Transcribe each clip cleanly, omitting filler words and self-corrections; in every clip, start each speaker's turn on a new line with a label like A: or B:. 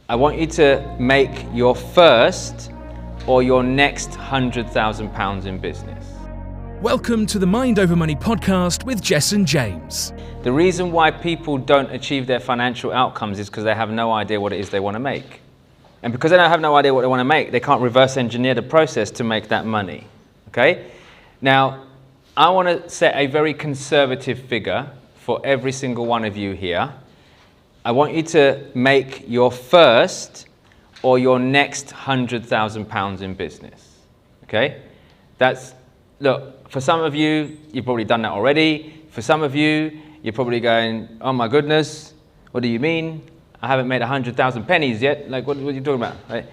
A: I want you to make your first or your next £100,000 in business.
B: Welcome to the Mind Over Money podcast with Jessen James.
A: The reason why people don't achieve their financial outcomes is because they have no idea what it is they want to make. And because they don't have no idea what they want to make, they can't reverse engineer the process to make that money. Okay? Now, I want to set a very conservative figure for every single one of you here. I want you to make your first or your next £100,000 in business. Okay? Look, for some of you, you've probably done that already. For some of you, you're probably going, oh my goodness, what do you mean? I haven't made 100,000 pennies yet. Like, what are you talking about? Right?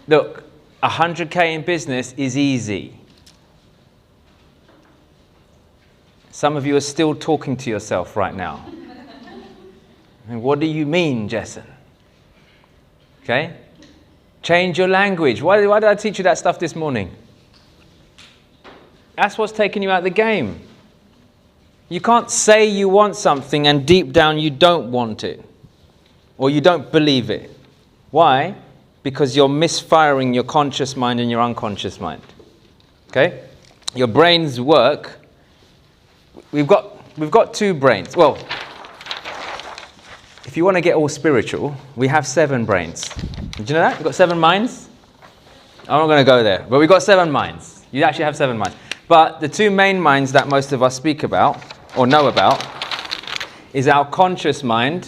A: Look, 100K in business is easy. Some of you are still talking to yourself right now. And what do you mean, Jessen? Okay? Change your language. Why did I teach you that stuff this morning? That's what's taking you out of the game. You can't say you want something and deep down you don't want it. Or you don't believe it. Why? Because you're misfiring your conscious mind and your unconscious mind. Okay? Your brains work. We've got two brains. Well, if you want to get all spiritual, we have 7 brains. Did you know that? We've got 7 minds. I'm not going to go there, but we've got 7 minds. You actually have 7 minds. But the 2 main minds that most of us speak about, or know about, is our conscious mind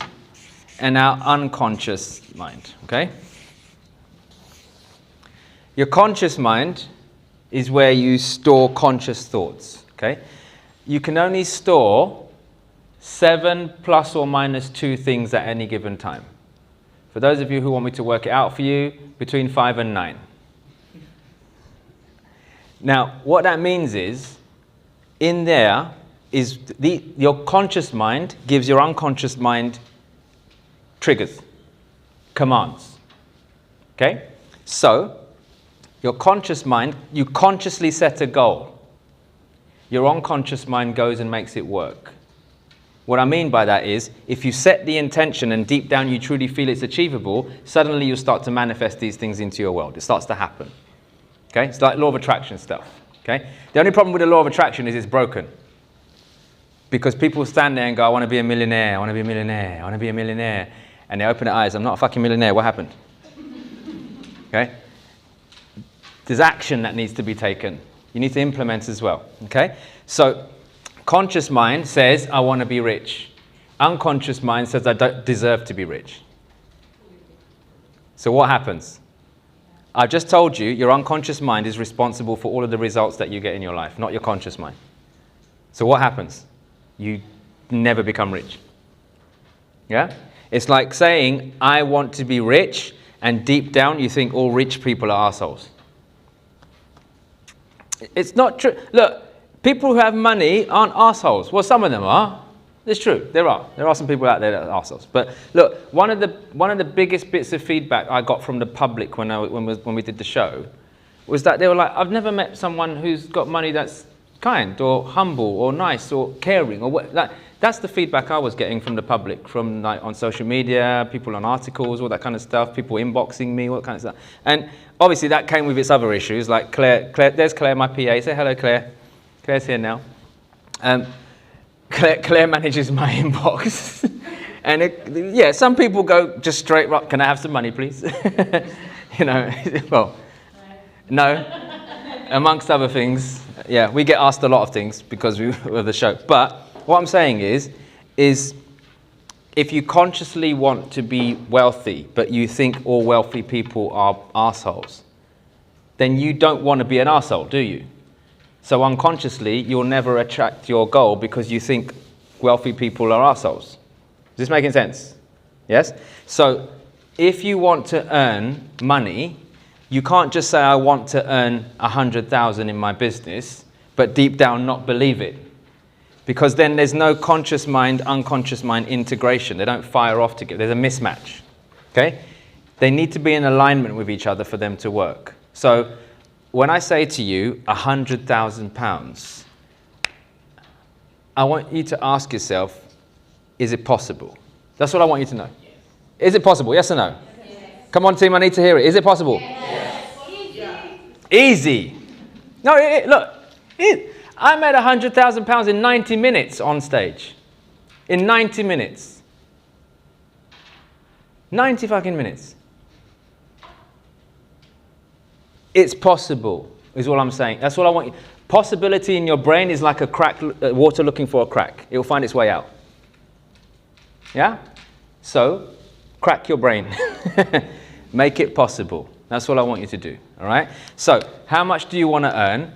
A: and our unconscious mind. Okay? Your conscious mind is where you store conscious thoughts. Okay? You can only store 7 plus or minus 2 things at any given time. For those of you who want me to work it out for you, between 5 and 9. Now, what that means is, in there is your conscious mind gives your unconscious mind triggers, commands. Okay? So, your conscious mind, you consciously set a goal. Your unconscious mind goes and makes it work. What I mean by that is, if you set the intention and deep down you truly feel it's achievable, suddenly you'll start to manifest these things into your world. It starts to happen. Okay? It's like law of attraction stuff. Okay? The only problem with the law of attraction is it's broken. Because people stand there and go, I want to be a millionaire, I want to be a millionaire, I want to be a millionaire. And they open their eyes, I'm not a fucking millionaire, what happened? Okay? There's action that needs to be taken. You need to implement as well. Okay? So, conscious mind says, I want to be rich. Unconscious mind says, I don't deserve to be rich. So what happens? I've just told you, your unconscious mind is responsible for all of the results that you get in your life, not your conscious mind. So what happens? You never become rich. Yeah? It's like saying, I want to be rich, and deep down you think all rich people are assholes. It's not true. Look, people who have money aren't assholes. Well, some of them are. It's true. There are some people out there that are assholes. But look, one of the biggest bits of feedback I got from the public when we did the show was that they were like, I've never met someone who's got money that's kind or humble or nice or caring or what. That's the feedback I was getting from the public, from like on social media, people on articles, all that kind of stuff, people inboxing me, all that kind of stuff. And obviously that came with its other issues, like Claire, there's Claire, my PA. Say hello, Claire. Claire's here now. Claire manages my inbox. And some people go just straight up, can I have some money, please? You know, well, no. Amongst other things, we get asked a lot of things because of the show. But what I'm saying is if you consciously want to be wealthy, but you think all wealthy people are assholes, then you don't want to be an arsehole, do you? So unconsciously, you'll never attract your goal because you think wealthy people are assholes. Is this making sense? Yes? So if you want to earn money, you can't just say, I want to earn 100,000 in my business, but deep down not believe it. Because then there's no conscious mind, unconscious mind integration. They don't fire off together. There's a mismatch. Okay? They need to be in alignment with each other for them to work. So when I say to you, £100,000, I want you to ask yourself, is it possible? That's what I want you to know. Is it possible? Yes or no? Yes. Come on, team, I need to hear it. Is it possible?
C: Yes.
A: Easy. No, look, I made £100,000 in 90 minutes on stage. In 90 minutes. 90 fucking minutes. It's possible, is all I'm saying. That's all I want you. Possibility in your brain is like a crack, water looking for a crack. It will find its way out. Yeah? So, crack your brain. Make it possible. That's all I want you to do. All right? So, how much do you want to earn?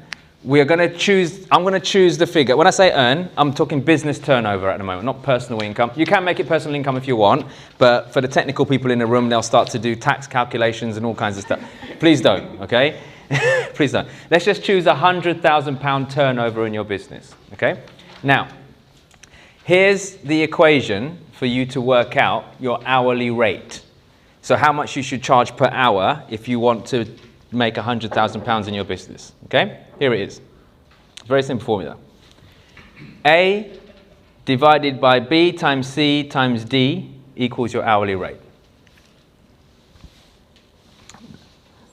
A: I'm going to choose the figure. When I say earn, I'm talking business turnover at the moment, not personal income. You can make it personal income if you want, but for the technical people in the room, they'll start to do tax calculations and all kinds of stuff. Please don't, okay? Please don't. Let's just choose £100,000 turnover in your business, okay? Now, here's the equation for you to work out your hourly rate. So how much you should charge per hour if you want to make £100,000 in your business, okay? Here it is. Very simple formula. A divided by B times C times D equals your hourly rate.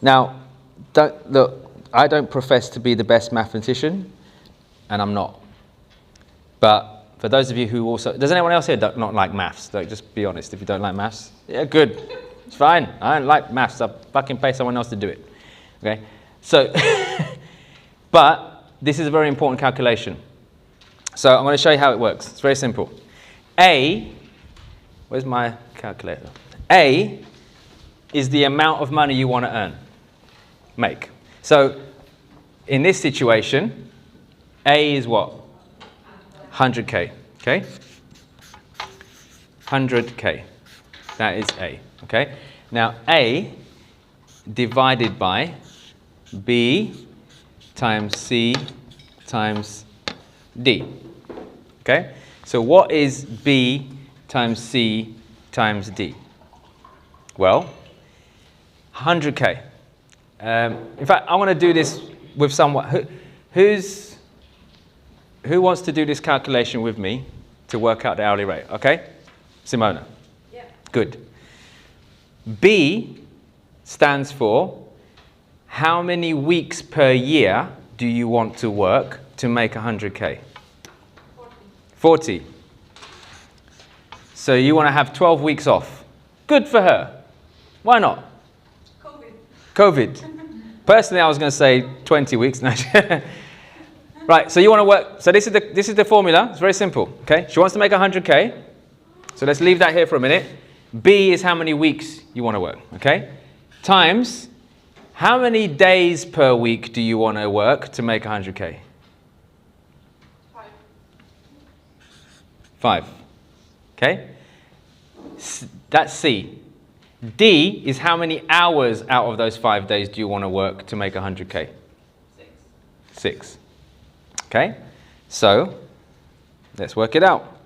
A: Now, look, I don't profess to be the best mathematician, and I'm not. But for those of you who also... Does anyone else here not like maths? Like, just be honest if you don't like maths. Yeah, good. It's fine. I don't like maths. I'll fucking pay someone else to do it. Okay? So, but this is a very important calculation. So I'm going to show you how it works. It's very simple. A, where's my calculator? A is the amount of money you want to make. So in this situation, A is what? 100K. Okay? 100K. That is A. Okay? Now A divided by B times C times D. Okay? So what is B times C times D? Well, 100K. In fact, I want to do this with someone. Who wants to do this calculation with me to work out the hourly rate? Okay? Simona? Yeah. Good. B stands for how many weeks per year do you want to work to make 100K? 40. So you want to have 12 weeks off. Good for her. Why not? COVID. Personally, I was going to say 20 weeks. Right, so you want to work. So this is the formula. It's very simple. Okay, she wants to make 100K. So let's leave that here for a minute. B is how many weeks you want to work. Okay, times how many days per week do you want to work to make 100K? 5. Okay, that's C. D is how many hours out of those 5 days do you want to work to make 100K? 6. Okay, so let's work it out.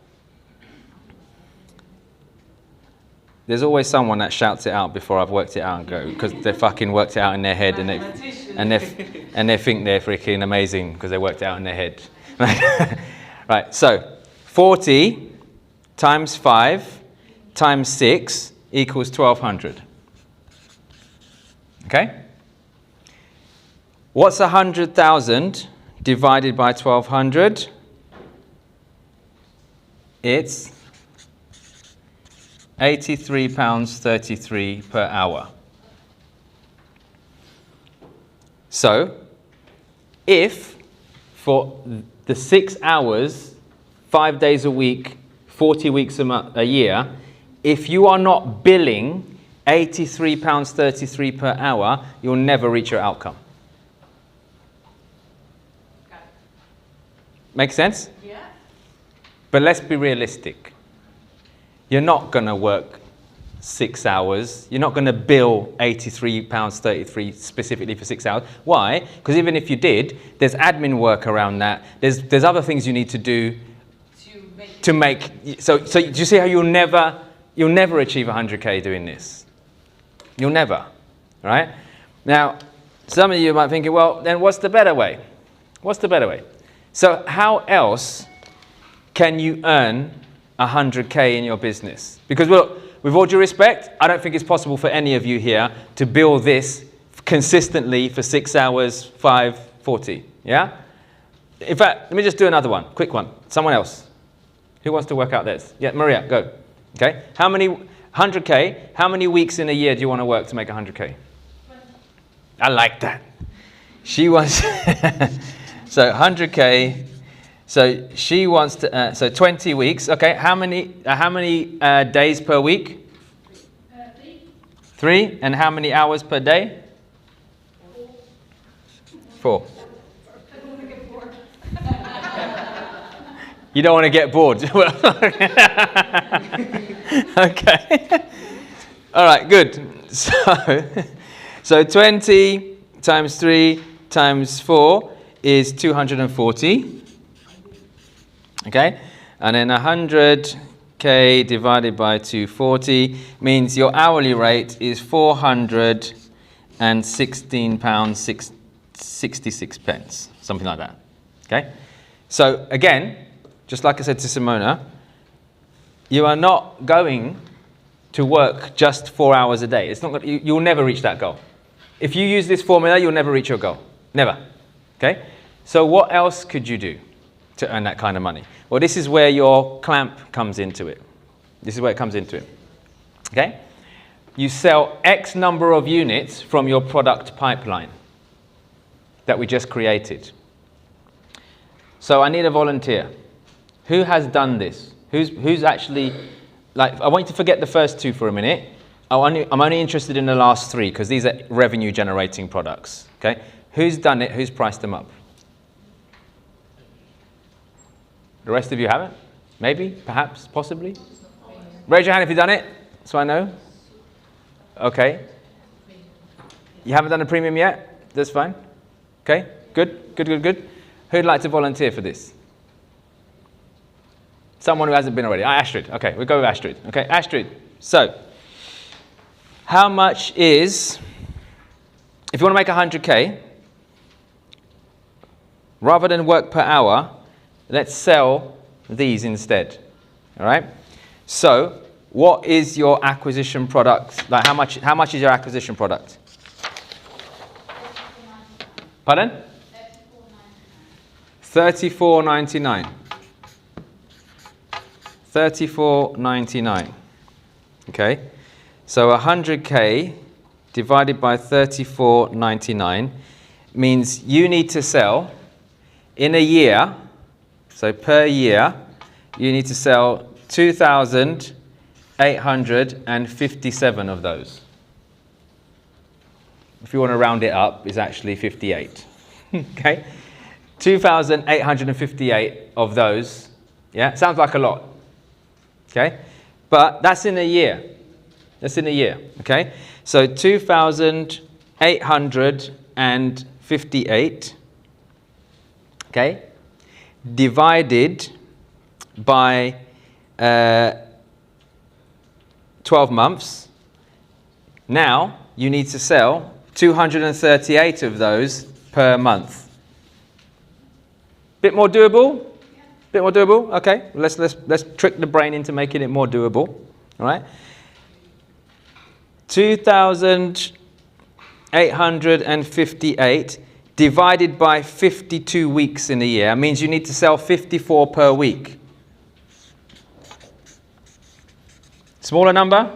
A: There's always someone that shouts it out before I've worked it out and go, because they fucking worked it out in their head and they think they're freaking amazing because they worked it out in their head. Right, so 40 times 5 times 6 equals 1,200. Okay? What's 100,000 divided by 1,200? It's £83.33 per hour. So, if for the 6 hours, 5 days a week, 40 weeks a year, if you are not billing £83.33 per hour, you'll never reach your outcome. Make sense? Yeah. But let's be realistic. You're not going to work 6 hours. You're not going to bill £83.33 specifically for 6 hours. Why? Because even if you did, there's admin work around that. There's other things you need to do to make. So do you see how you'll never achieve 100K doing this? You'll never, right? Now, some of you might think, well, then what's the better way? What's the better way? So how else can you earn 100K in your business? Because look, with all due respect, I don't think it's possible for any of you here to bill this consistently for 6 hours, 5:40. Yeah? In fact, let me just do another one. Quick one. Someone else. Who wants to work out this? Yeah, Maria, go. Okay. How many, 100K, how many weeks in a year do you want to work to make 100K? 20. I like that. She wants, so 100K, so she wants to, so 20 weeks. Okay, how many days per week? 3. 3, and how many hours per day? 4. You don't want to get bored. Okay. All right, good. So 20 times 3 times 4 is 240. Okay? And then 100K divided by 240 means your hourly rate is £416 66 pence, something like that. Okay? So again, just like I said to Simona, you are not going to work just 4 hours a day. It's not. You'll never reach that goal. If you use this formula, you'll never reach your goal. Never. Okay? So what else could you do to earn that kind of money? Well, this is where your clamp comes into it. This is where it comes into it. Okay? You sell X number of units from your product pipeline that we just created. So I need a volunteer. Who has done this? Who's actually, like, I want you to forget the first 2 for a minute. I'm only interested in the last 3 because these are revenue generating products. Okay? Who's done it? Who's priced them up? The rest of you haven't? Maybe? Perhaps? Possibly? Raise your hand if you've done it, so I know. Okay. You haven't done a premium yet? That's fine. Okay? Good. Who'd like to volunteer for this? Someone who hasn't been already. Astrid. Okay, we'll go with Astrid. Okay, Astrid. So, how much is, if you want to make 100K, rather than work per hour, let's sell these instead. All right? So, what is your acquisition product? Like, how much is your acquisition product? Pardon? $34.99. $34.99. Okay, so 100K divided by $34.99 means you need to sell in a year. So per year, you need to sell 2,857 of those. If you want to round it up, it's actually 58. Okay, 2,858 of those. Yeah, sounds like a lot. Okay, but that's in a year. That's in a year. Okay, so 2,858. Okay, divided by 12 months. Now you need to sell 238 of those per month. Bit more doable? Bit more doable? Okay, let's trick the brain into making it more doable. All right. 2,858 divided by 52 weeks in a year means you need to sell 54 per week. Smaller number?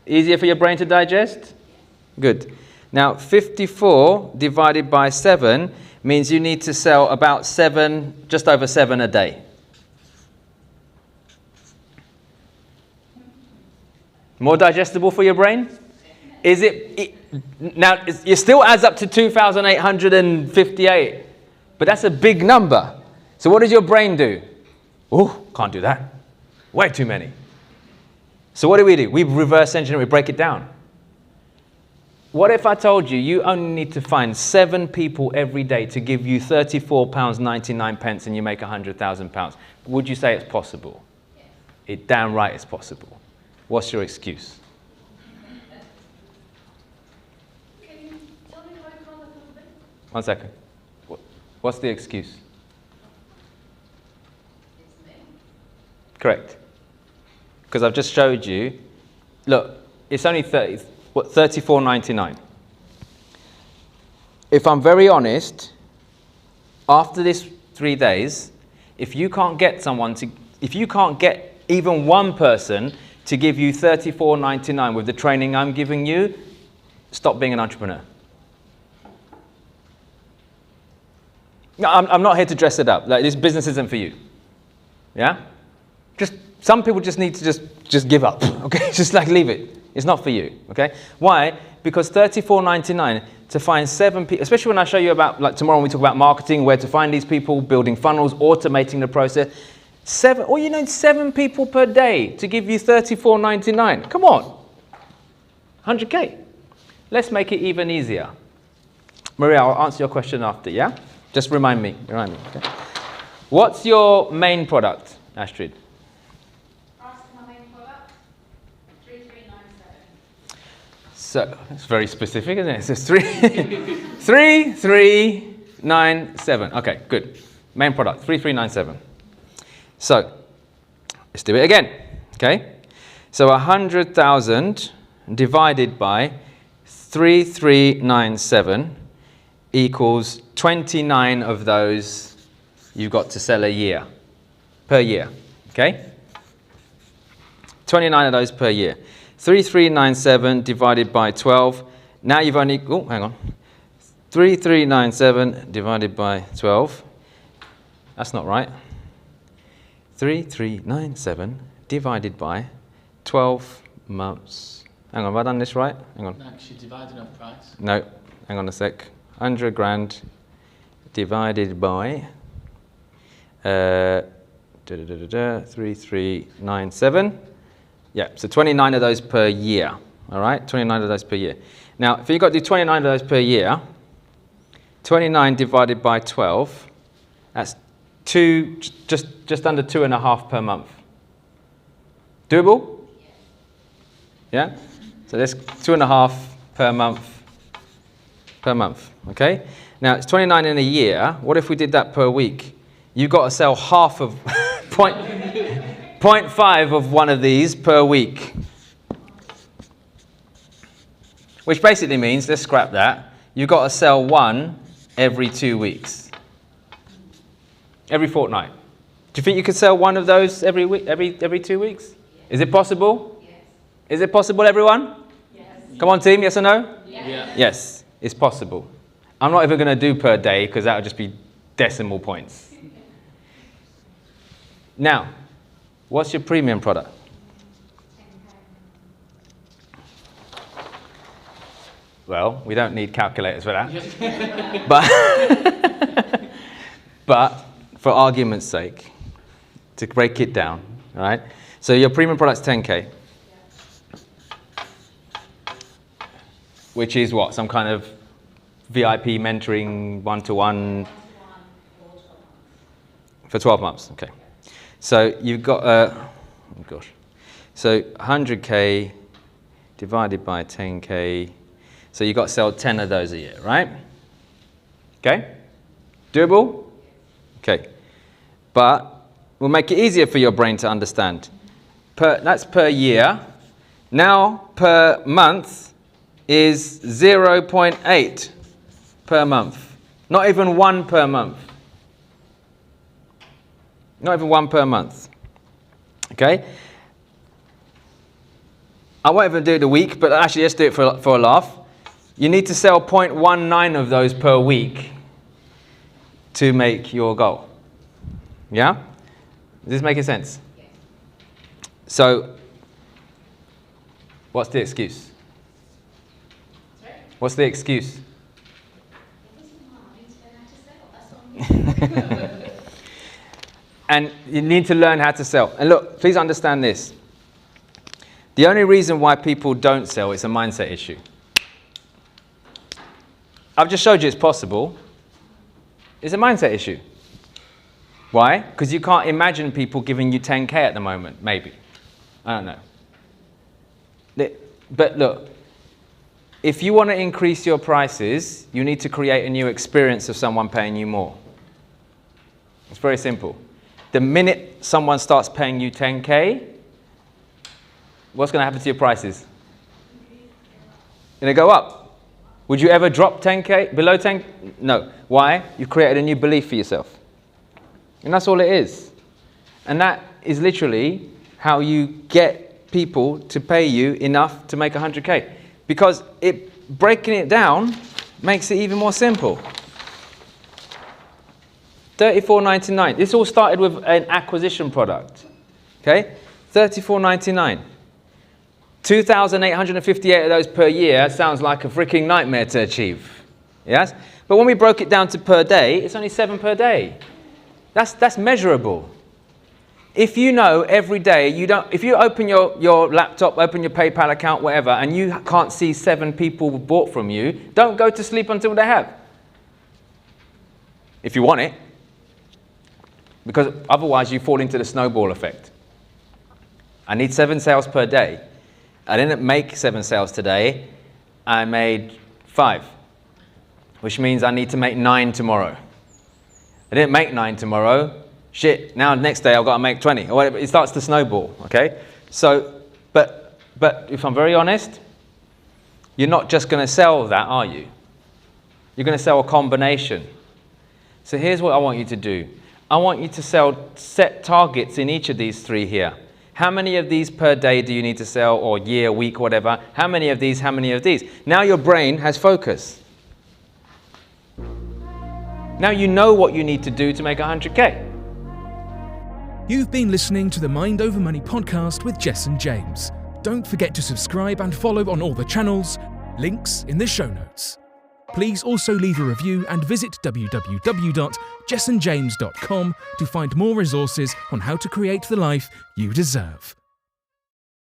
A: Easier for your brain to digest? Good. Now, 54 divided by 7 means you need to sell about 7, just over 7 a day. More digestible for your brain? Is it now, it still adds up to 2,858, but that's a big number. So what does your brain do? Oh, can't do that. Way too many. So what do? We reverse engineer, we break it down. What if I told you you only need to find 7 people every day to give you £34.99 and you make £100,000? Would you say it's possible? Yes. It damn right it's possible. What's your excuse?
C: Can you tell me how you call it a little bit?
A: 1 second. What's the excuse?
C: It's me.
A: Correct. because I've just showed you, look, it's only $34.99. If I'm very honest, after this 3 days, if you can't get even one person to give you $34.99 with the training I'm giving you, stop being an entrepreneur. No, I'm not here to dress it up. Like, this business isn't for you. Yeah? Just some people just need to just give up. Okay? Just like leave it. It's not for you. Okay? Why? Because $34.99 to find 7 people, especially when I show you about, like tomorrow when we talk about marketing, where to find these people, building funnels, automating the process. All you need 7 people per day to give you $34.99. Come on. 100K. Let's make it even easier. Maria, I'll answer your question after, yeah? Just remind me, okay? What's your main product, Astrid?
C: Price of my main product, 3397.
A: So, it's very specific, isn't it? It says 3397. Okay, good. Main product, 3397. So, let's do it again, okay? So 100,000 divided by 3397 equals 29 of those you've got to sell per year, okay? 29 of those per year. 3397 divided by 12. Now you've only, 3397 divided by 12. That's not right. 3397 divided by 12 months. Hang on, have I done this right? Hang on.
D: No, because you're dividing up price.
A: No, hang on a sec. 100 grand divided by 3397. Yeah, so 29 of those per year. All right, 29 of those per year. Now, if you've got to do 29 of those per year, 29 divided by 12, that's just under 2.5 per month. Doable? Yeah? So that's 2.5 per month, okay? Now, it's 29 in a year. What if we did that per week? You've got to sell half of 0.5 of one of these per week. Which basically means, let's scrap that, you've got to sell one every 2 weeks. Every fortnight. Do you think you could sell one of those every week, every 2 weeks? Yes. Is it possible? Yes. Is it possible, everyone? Yes. Come on, team, yes or no?
D: Yes. Yeah.
A: Yes, it's possible. I'm not even going to do per day because that would just be decimal points. Now, what's your premium product? Well, we don't need calculators for that. But for argument's sake, to break it down, all right? So your premium product's 10K. Which is what? Some kind of VIP mentoring, one-to-one? For 12 months, okay. So you've got, so 100K divided by 10K. So you've got to sell 10 of those a year, right? Okay? Doable? Okay. But we'll make it easier for your brain to understand. That's per year. Now per month is 0.8 per month. Not even 1 per month. Not even 1 per month. Okay? I won't even do it a week, but actually let's do it for a laugh. You need to sell 0.19 of those per week to make your goal. Yeah? Is this making sense? Yes. So, what's the excuse? Sorry? What's the excuse? And you need to learn how to sell. And look, please understand this. The only reason why people don't sell is a mindset issue. I've just showed you it's possible. It's a mindset issue. Why? Because you can't imagine people giving you 10K at the moment, maybe. I don't know. But look, if you want to increase your prices, you need to create a new experience of someone paying you more. It's very simple. The minute someone starts paying you 10K, what's going to happen to your prices? Going to go up. Would you ever drop 10K, below 10? No. Why? You've created a new belief for yourself. And that's all it is. And that is literally how you get people to pay you enough to make 100K. Because breaking it down makes it even more simple. $34.99. This all started with an acquisition product. Okay? $34.99. 2,858 of those per year sounds like a freaking nightmare to achieve. Yes? But when we broke it down to per day, it's only 7 per day. That's measurable. If you know every day, if you open your laptop, open your PayPal account, whatever, and you can't see 7 people bought from you, don't go to sleep until they have. If you want it. Because otherwise you fall into the snowball effect. I need 7 sales per day. I didn't make 7 sales today. I made 5. Which means I need to make 9 tomorrow. I didn't make 9 tomorrow. Shit, now next day I've got to make 20. Or whatever. It starts to snowball, okay? So, but if I'm very honest, you're not just going to sell that, are you? You're going to sell a combination. So here's what I want you to do. I want you to set targets in each of these 3 here. How many of these per day do you need to sell, or year, week, whatever? How many of these, how many of these? Now your brain has focus. Now you know what you need to do to make 100K.
B: You've been listening to the Mind Over Money podcast with Jessen James. Don't forget to subscribe and follow on all the channels, links in the show notes. Please also leave a review and visit www.jessenjames.com to find more resources on how to create the life you deserve.